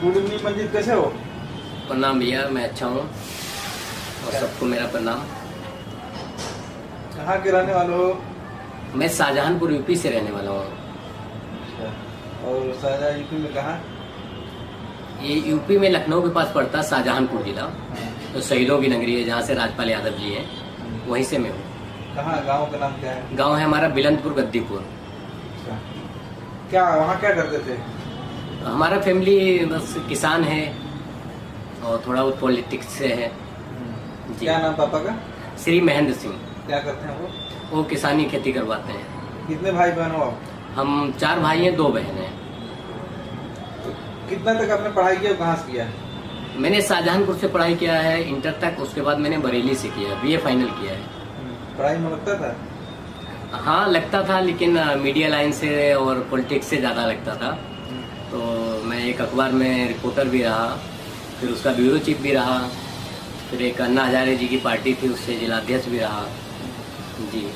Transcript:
Good evening Manjit, कैसे हो? प्रणाम भैया, मैं अच्छा हूँ और सबको मेरा प्रणाम। कहाँ के रहने वाले हो? मैं शाहजहानपुर यूपी से रहने वाला हूँ। और शाहजहाँ यूपी में कहाँ? ये यूपी में लखनऊ के पास पड़ता है, शाहजहानपुर जिला। तो शहीदों की नगरी है, जहाँ से राजपाल यादव जी हैं, वहीं से मैं हूँ। कहाँ? गांव का नाम क्या है? गांव है हमारा बिलंदपुर गद्दीपुर। क्या वहाँ क्या करते थे? हमारा फैमिली बस किसान है और थोड़ा बहुत पॉलिटिक्स से है जी। क्या नाम पापा का? श्री महेंद्र सिंह। क्या करते हैं वो किसानी खेती करवाते हैं। कितने भाई बहन हो आप? हम 4 भाई हैं, 2 बहन हैं। तो कितना तक आपने पढ़ाई किया, कहाँ से किया? मैंने शाहजहानपुर से पढ़ाई किया है इंटर तक, उसके बाद मैंने बरेली से किया, बीए फाइनल किया है। पढ़ाई में लगता था? हाँ लगता था, लेकिन मीडिया लाइन से और पॉलिटिक्स से ज़्यादा लगता था। तो मैं एक अखबार में रिपोर्टर भी रहा, फिर उसका ब्यूरो चीफ भी रहा, फिर एक अन्ना हजारे जी की पार्टी थी, उससे जिलाध्यक्ष भी रहा जी।